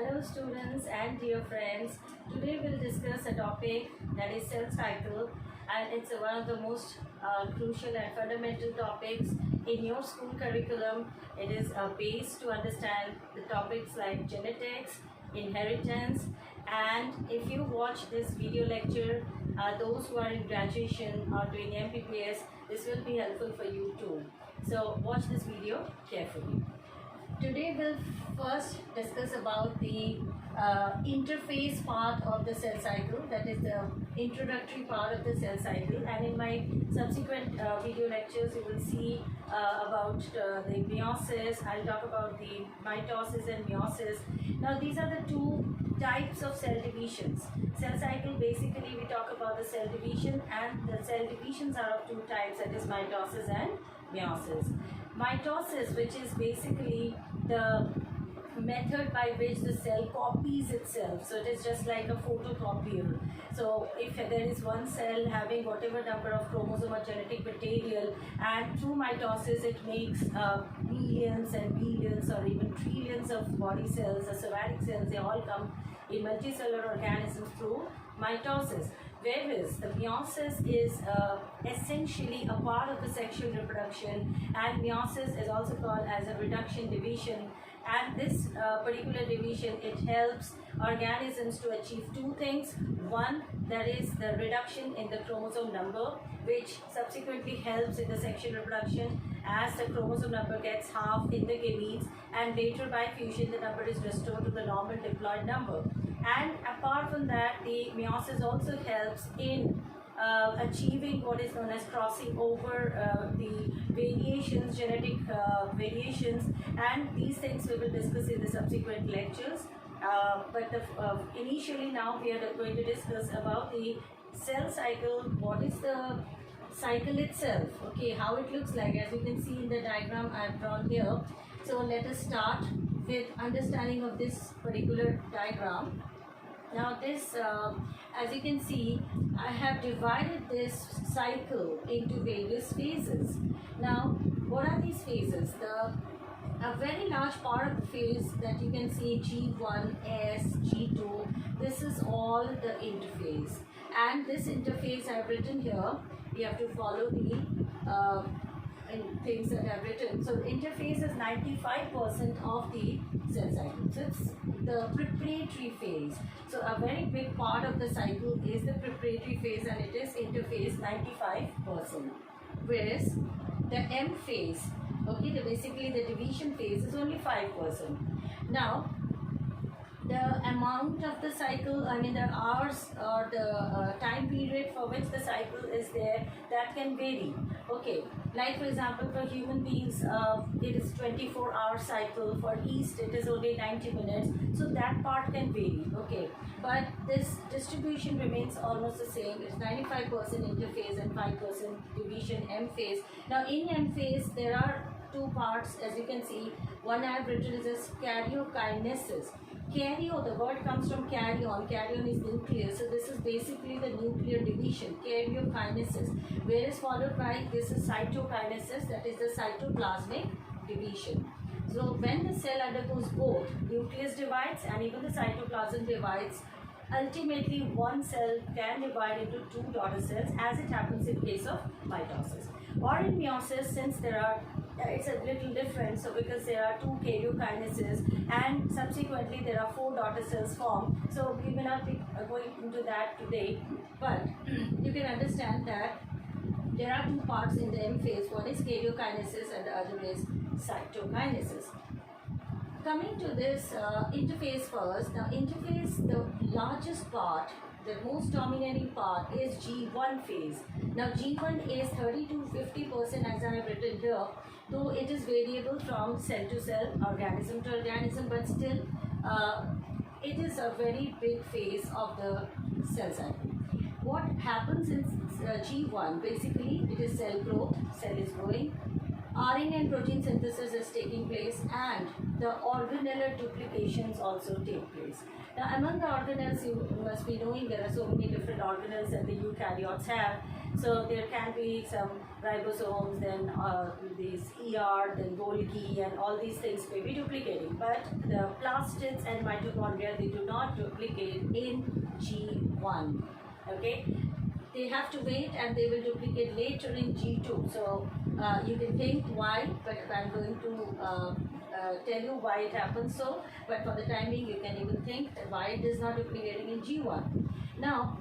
Hello students and dear friends. Today we'll discuss a topic that is cell cycle, and it's one of the most crucial and fundamental topics in your school curriculum. It is a base to understand the topics like genetics, inheritance, and if you watch this video lecture, those who are in graduation or doing MPPS, this will be helpful for you too. So watch this video carefully. Today we'll first discuss about the interface part of the cell cycle, that is the introductory part of the cell cycle, and in my subsequent video lectures you will see about the meiosis. I'll talk about the mitosis and meiosis. Now these are the two types of cell divisions. Cell cycle, basically we talk about the cell division, and the cell divisions are of two types, that is mitosis and meiosis. Mitosis, which is basically the method by which the cell copies itself, so it is just like a photocopier. So if there is one cell having whatever number of chromosome or genetic material, and through mitosis it makes millions and billions or even trillions of body cells, the somatic cells, they all come in multicellular organisms through mitosis. Whereas the meiosis is essentially a part of the sexual reproduction, and meiosis is also called as a reduction division, and this particular division, it helps organisms to achieve two things. One, that is the reduction in the chromosome number, which subsequently helps in the sexual reproduction as the chromosome number gets half in the gametes, and later by fusion the number is restored to the normal diploid number. And apart from that, the meiosis also helps in achieving what is known as crossing over the variations, genetic variations, and these things we will discuss in the subsequent lectures. Initially now we are going to discuss about the cell cycle. What is the cycle itself? Okay, how it looks like, as you can see in the diagram I have drawn here. So let us start with understanding of this particular diagram. Now this, as you can see, I have divided this cycle into various phases. Now, what are these phases? A very large part of the phase that you can see, G1, S, G2, this is all the interphase. And this interphase I have written here, we have to follow the things that I've written. So the interphase is 95% of the cell cycle. So it's the preparatory phase. So a very big part of the cycle is the preparatory phase, and it is interphase 95%. Whereas the M phase, okay, basically the division phase is only 5%. Now the amount of the cycle, I mean the hours or the time period for which the cycle is there, that can vary. Okay, like for example for human beings it is 24-hour cycle, for yeast it is only 90 minutes, so that part can vary. Okay, but this distribution remains almost the same. It's 95% interphase and 5% division M phase. Now in M phase there are two parts, as you can see. One I have written is as karyokinesis. Karyo, the word comes from karyon. Karyon is nuclear, so this is basically the nuclear division, karyokinesis. Whereas followed by this is cytokinesis, that is the cytoplasmic division. So when the cell undergoes both, nucleus divides and even the cytoplasm divides, ultimately one cell can divide into two daughter cells, as it happens in case of mitosis. Or in meiosis, since there are it's a little different, so because there are two karyokinases and subsequently there are four daughter cells formed, so we will not be going into that today, but you can understand that there are two parts in the M phase. One is karyokinesis and the other is cytokinesis. Coming to this interphase first. Now interphase, the largest part, the most dominating part is G1 phase. Now G1 is 30 to 50%, as I have written here, though it is variable from cell to cell, organism to organism, but still it is a very big phase of the cell cycle. What happens in G1? Basically it is cell growth, cell is growing, RNA and protein synthesis is taking place, and the organelle duplications also take place. Now among the organelles, you must be knowing there are so many different organelles that the eukaryotes have. So there can be some ribosomes, then these ER, then Golgi, and all these things may be duplicating. But the plastids and mitochondria, they do not duplicate in G1. Okay, they have to wait and they will duplicate later in G2. So you can think why, but I'm going to tell you why it happens so. But for the time being, you can even think that why it is not duplicating in G1. Now,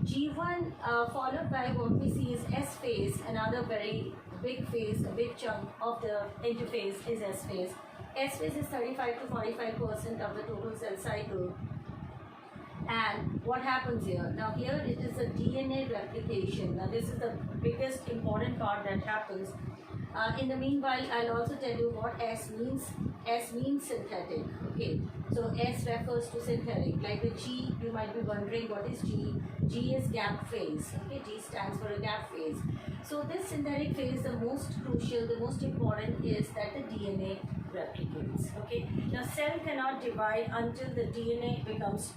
G1 followed by what we see is S phase, another very big phase, a big chunk of the interphase is S phase. S phase is 35 to 45% of the total cell cycle. And what happens here? Now here it is a DNA replication. Now this is the biggest important part that happens. In the meanwhile, I'll also tell you what S means. S means synthetic. Okay, so S refers to synthetic. Like the G, you might be wondering what is G. G is gap phase. Okay, G stands for a gap phase. So this synthetic phase, the most crucial, the most important is that the DNA replicates. Okay, now cell cannot divide until the DNA becomes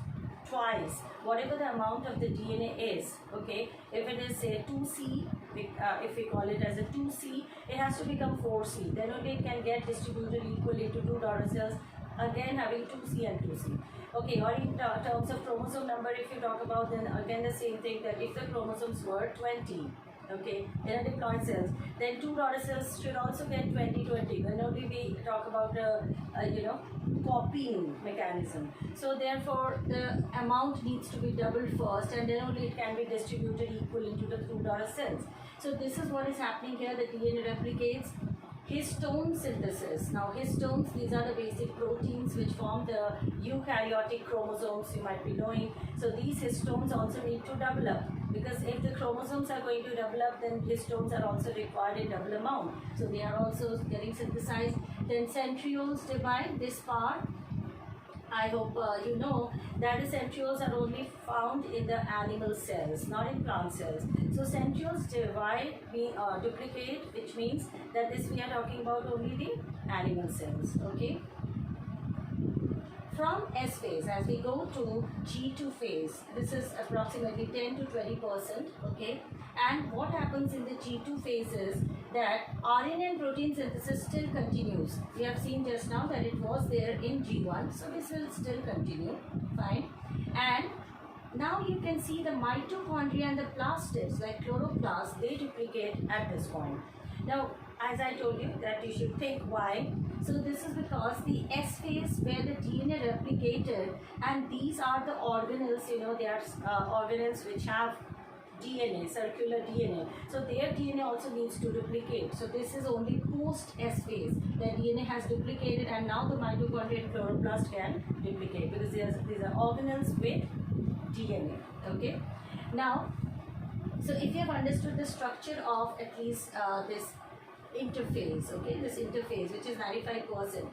twice whatever the amount of the DNA is. Okay, if it is say 2C, if we call it as a 2C, it has to become 4C. Then only it can get distributed equally to two daughter cells, again having 2C and 2C. Okay, or in terms of chromosome number, if you talk about, then again the same thing, that if the chromosomes were 20, okay, in a diploid cells, then two daughter cells should also get 20-20. Then only we talk about copying mechanism. So therefore the amount needs to be doubled first, and then only it can be distributed equal into the two daughter cells. So this is what is happening here. The DNA replicates. Histone synthesis. Now histones, these are the basic proteins which form the eukaryotic chromosomes, you might be knowing. So these histones also need to double up, because if the chromosomes are going to double up, then histones are also required in double amount. So they are also getting synthesized. Then centrioles divide this part. I hope you know that the centrioles are only found in the animal cells, not in plant cells. So centrioles divide, duplicate, which means that this we are talking about only the animal cells. Okay. From S phase, as we go to G2 phase, this is approximately 10 to 20%. Okay. And what happens in the G2 phase is that RNA and protein synthesis still continues. We have seen just now that it was there in G1, so this will still continue. Fine. And now you can see the mitochondria and the plastids, like chloroplasts, they duplicate at this point. Now, as I told you that you should think why. So this is because the S phase where the DNA replicated, and these are the organelles, they are organelles which have DNA, circular DNA. So their DNA also needs to duplicate. So this is only post S phase. The DNA has duplicated, and now the mitochondria and chloroplast can duplicate, because these are organelles with DNA. Okay. Now, so if you have understood the structure of at least this interphase, okay, this interphase which is 95%,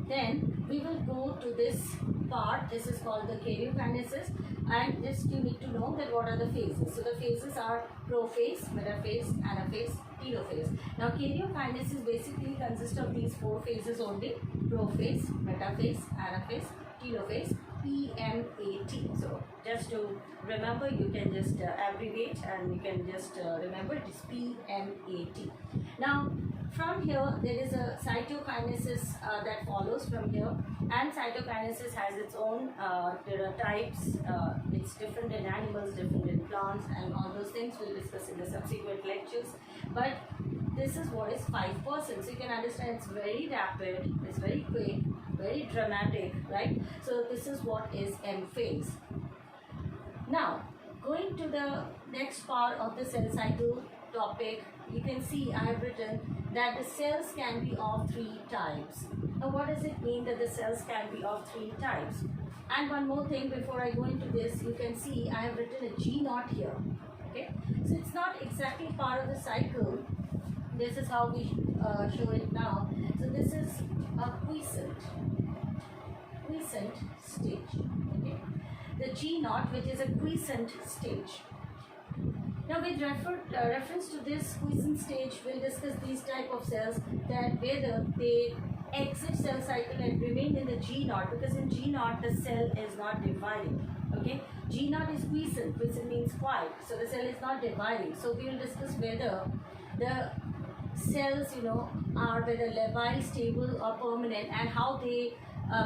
then we will go to this part. This is called the karyokinesis, and this you need to know that what are the phases. So the phases are prophase, metaphase, anaphase, telophase. Now karyokinesis basically consists of these four phases only: prophase, metaphase, anaphase, telophase, PMAT. So just to remember, you can just abbreviate, and you can just remember it is PMAT. Now from here there is a cytokinesis that follows from here, and cytokinesis has its own there are types. It's different in animals, different in plants, and all those things we'll discuss in the subsequent lectures. But this is what is 5%. So you can understand it's very rapid, it's very quick, very dramatic, right? So this is what is M phase. Now going to the next part of the cell cycle topic, you can see I have written that the cells can be of three types. Now what does it mean that the cells can be of three types? And one more thing before I go into this, you can see I have written a G0 here. Okay, so it's not exactly part of the cycle. This is how we show it now. So this is a quiescent stage. Okay, the G0, which is a quiescent stage. Now with reference to this quiescent stage, we'll discuss these type of cells, that whether they exit cell cycle and remain in the G0, because in G0 the cell is not dividing. Okay, G0 is quiescent, quiescent means quiet, so the cell is not dividing. So we will discuss whether the cells, are whether labile, stable or permanent, and how they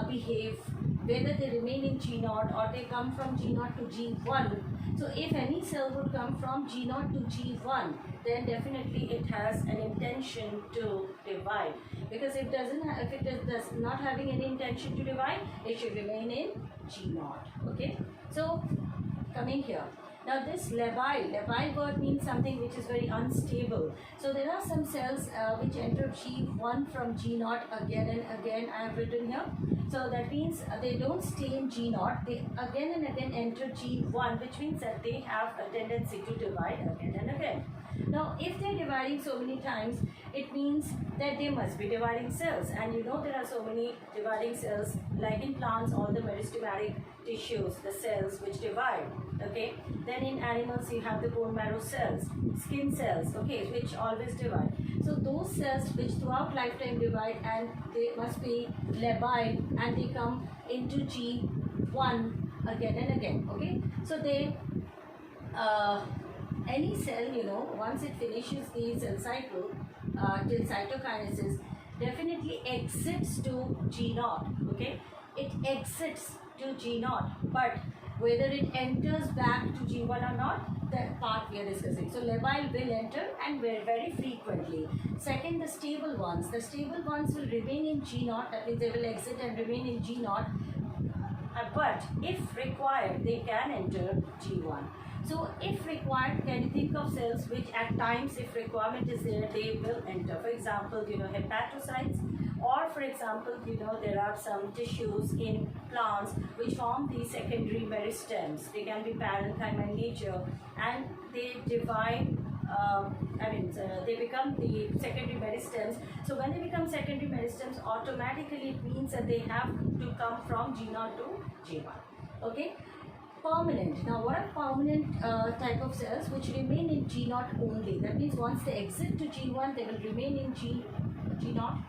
behave, whether they remain in G0 or they come from G0 to G1. So if any cell would come from G0 to G1, then definitely it has an intention to divide. Because if it does not having any intention to divide, it should remain in G0. Okay. So coming here. Now this labile word means something which is very unstable. So there are some cells which enter G1 from G0 again and again, I have written here. So that means they don't stay in G0, they again and again enter G1, which means that they have a tendency to divide again and again. Now if they are dividing so many times, it means that they must be dividing cells, and there are so many dividing cells, like in plants all the meristematic tissues, the cells which divide. Okay, then in animals you have the bone marrow cells, skin cells, okay, which always divide. So those cells which throughout lifetime divide, and they must be labile, and they come into G1 again and again. Okay, so they any cell, once it finishes the cell cycle till cytokinesis, definitely exits to G0. Okay, it exits to G0, but whether it enters back to G1 or not, that part we are discussing. So labile will enter, and very frequently. Second, the stable ones. The stable ones will remain in G0, that means they will exit and remain in G0. But if required, they can enter G1. So if required, can you think of cells which at times, if requirement is there, they will enter? For example, hepatocytes, or for example, there are some tissues in plants which form the secondary meristems. They can be parenchyma in nature, and they divide. They become the secondary meristems. So when they become secondary meristems, automatically it means that they have to come from G0 to G1. Okay. Permanent. Now what are permanent type of cells which remain in G0 only? That means once they exit to G1, they will remain in G0.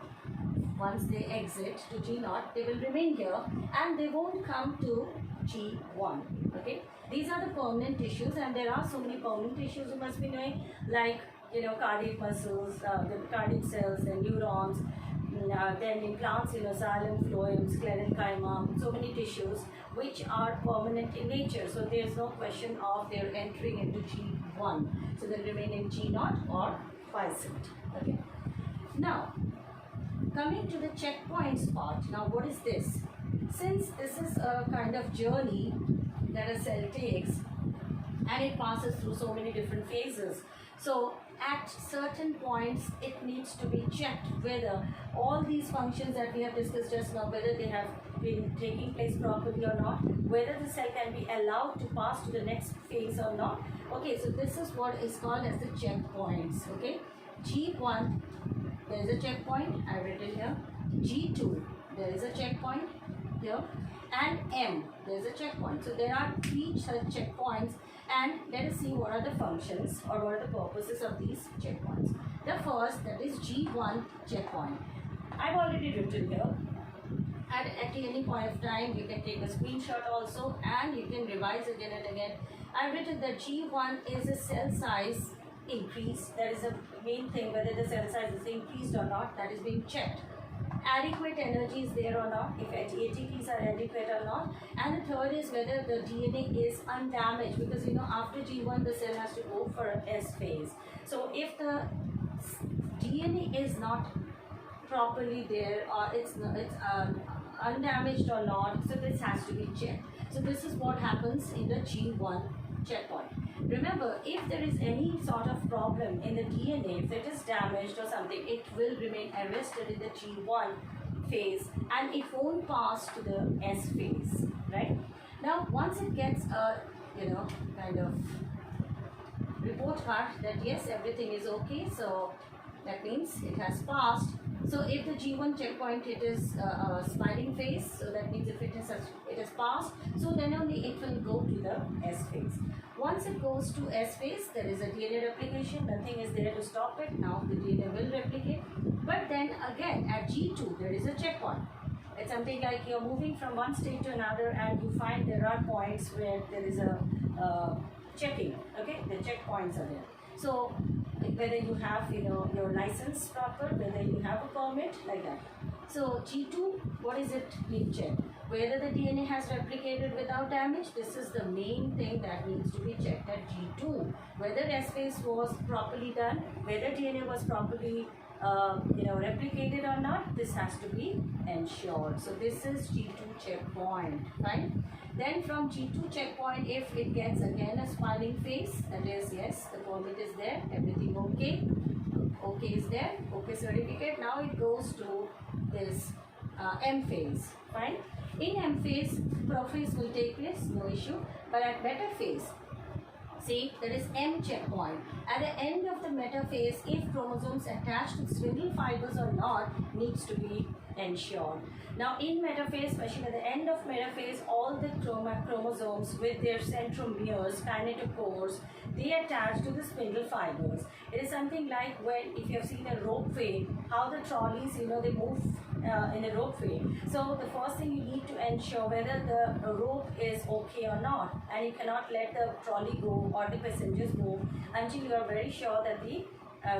Once they exit to G0, they will remain here, and they won't come to G1. Okay, these are the permanent tissues, and there are so many permanent tissues you must be knowing, like cardiac muscles, the cardiac cells, the neurons. Then in plants, xylem, phloem, sclerenchyma, so many tissues which are permanent in nature. So there is no question of their entering into G1. So they remain in G0 or vice versa. Okay. Now, coming to the checkpoints part. Now, what is this? Since this is a kind of journey that a cell takes, and it passes through so many different phases, so at certain points it needs to be checked whether all these functions that we have discussed just now, whether they have been taking place properly or not, whether the cell can be allowed to pass to the next phase or not. Okay, so this is what is called as the checkpoints. Okay, G1, there is a checkpoint, I have written here. G2, there is a checkpoint here, and M, there is a checkpoint. So there are 3 such checkpoints, and let us see what are the functions or what are the purposes of these checkpoints. The first, that is G1 checkpoint. I've already written here, and at any point of time you can take a screenshot also, and you can revise again and again. I've written that G1 is a cell size increase. That is the main thing, whether the cell size is increased or not, that is being checked. Adequate energy is there or not, if ATPs are adequate or not. And the third is whether the DNA is undamaged, because after G1 the cell has to go for S phase. So if the DNA is not properly there, or it's undamaged or not, so this has to be checked. So this is what happens in the G1 checkpoint. Remember, if there is any sort of problem in the DNA, if it is damaged or something, it will remain arrested in the G1 phase, and it won't pass to the S phase, right? Now, once it gets a, kind of report card that yes, everything is okay, so that means it has passed. So if the G1 checkpoint, it is a smiling phase, so that means if it has passed, so then only it will go to the S phase. Once it goes to S phase, there is a DNA replication, nothing is there to stop it. Now the DNA will replicate, but then again at G2 there is a checkpoint. It's something like you're moving from one state to another, and you find there are points where there is a checking. Okay, the checkpoints are there. So whether you have, you know, your license proper, whether you have a permit, like that. So G2, what is it being checked? Whether the DNA has replicated without damage. This is the main thing that needs to be checked at G2. Whether S phase was properly done, whether DNA was properly replicated or not, this has to be ensured. So this is G2 checkpoint, right? Then from G2 checkpoint, if it gets again a spinning phase, that is, yes, the permit is there, everything okay, okay is there, okay certificate. Now it goes to this M phase, fine. In M phase, prophase will take place, no issue. But at meta phase, see, there is M checkpoint. At the end of the meta phase, if chromosomes attached to spindle fibers or not, needs to be ensured. Now in metaphase, especially at the end of metaphase, all the chromosomes with their centromeres, kinetochores, they attach to the spindle fibers. It is something like when, if you have seen a ropeway, how the trolleys, you know, they move in a ropeway. So the first thing you need to ensure whether the rope is okay or not, and you cannot let the trolley go or the passengers move until you are very sure that the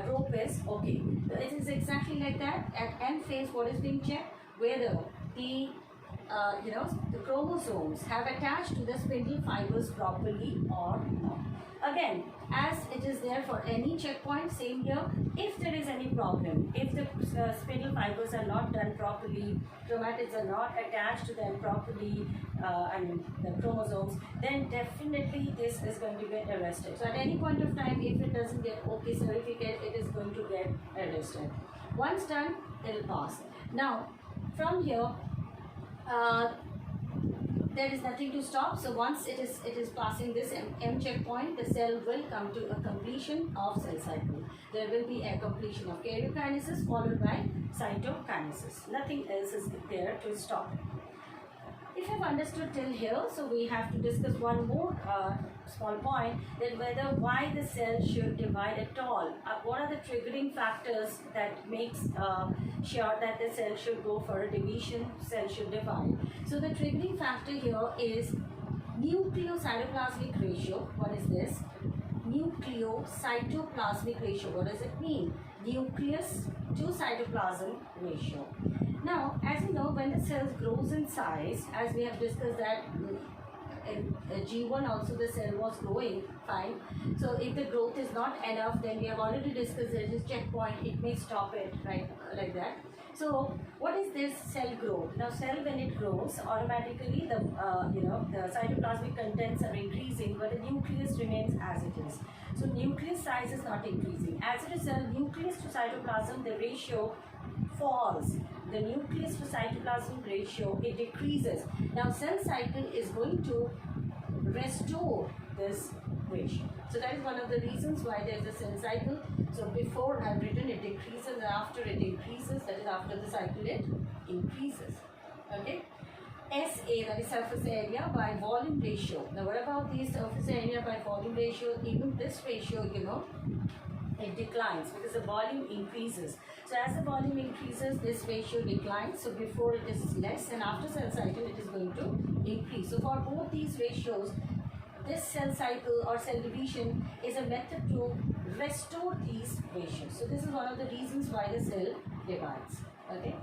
rope is okay. It is exactly like that. At M phase, what is being checked? Whether the the chromosomes have attached to the spindle fibers properly or not. Again, as it is there for any checkpoint, same here. If there is any problem, if the spindle fibers are not done properly, chromatids are not attached to them properly, the chromosomes, then definitely this is going to get arrested. So at any point of time, if it doesn't get OK certificate, it is going to get arrested. Once done, it will pass. Now, from here, there is nothing to stop. So once it is passing this M checkpoint, the cell will come to a completion of cell cycle. There will be a completion of karyokinesis followed by cytokinesis. Nothing else is there to stop. If you have understood till here, so we have to discuss one more small point, that why the cell should divide at all. What are the triggering factors that makes sure that the cell should go for a division, cell should divide. So the triggering factor here is nucleocytoplasmic ratio. What is this? Nucleocytoplasmic ratio. What does it mean? Nucleus to cytoplasm ratio. Now, as you know, when the cell grows in size, as we have discussed that in G1 also the cell was growing, fine. So if the growth is not enough, then we have already discussed that this checkpoint, it may stop it, right, like that. So what is this cell growth? Now cell, when it grows, automatically the the cytoplasmic contents are increasing, but the nucleus remains as it is. So nucleus size is not increasing. As a result, nucleus to cytoplasm, the ratio falls. The nucleus to cytoplasm ratio, it decreases. Now cell cycle is going to restore this ratio. So that is one of the reasons why there is a cell cycle. So before I've written it decreases, and after it increases, that is after the cycle it increases. Okay. SA, that is surface area by volume ratio. Now what about the surface area by volume ratio? Even this ratio, it declines because the volume increases. So as the volume increases, this ratio declines. So before it is less, and after cell cycle it is going to increase. So for both these ratios, this cell cycle or cell division is a method to restore these ratios. So this is one of the reasons why the cell divides. Okay.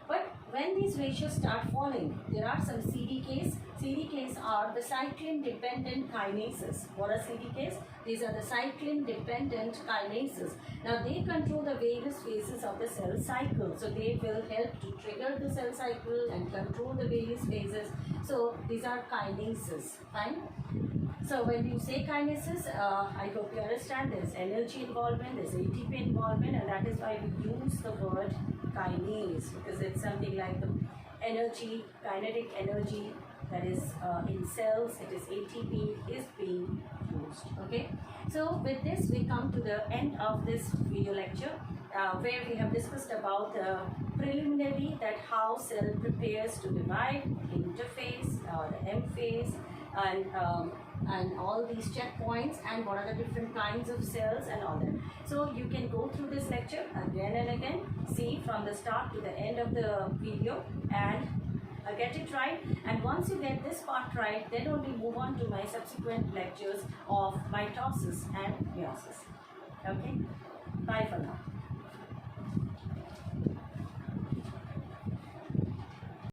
But when these ratios start falling, there are some CDKs. CDKs are the cyclin-dependent kinases. What are CDKs? These are the cyclin-dependent kinases. Now they control the various phases of the cell cycle. So they will help to trigger the cell cycle and control the various phases. So these are kinases. Fine. So when you say kinases, I hope you understand there's energy involvement, there's ATP involvement, and that is why we use the word kinase, because it's something like the energy, kinetic energy that is in cells, it is ATP, is being used. Okay. So with this we come to the end of this video lecture where we have discussed about the preliminary, that how cell prepares to divide, interphase, the M phase, and all these checkpoints, and what are the different kinds of cells and all that. So you can go through this lecture again and again, see from the start to the end of the video, and get it right. And once you get this part right, then only move on to my subsequent lectures of mitosis and meiosis. Okay. Bye for now.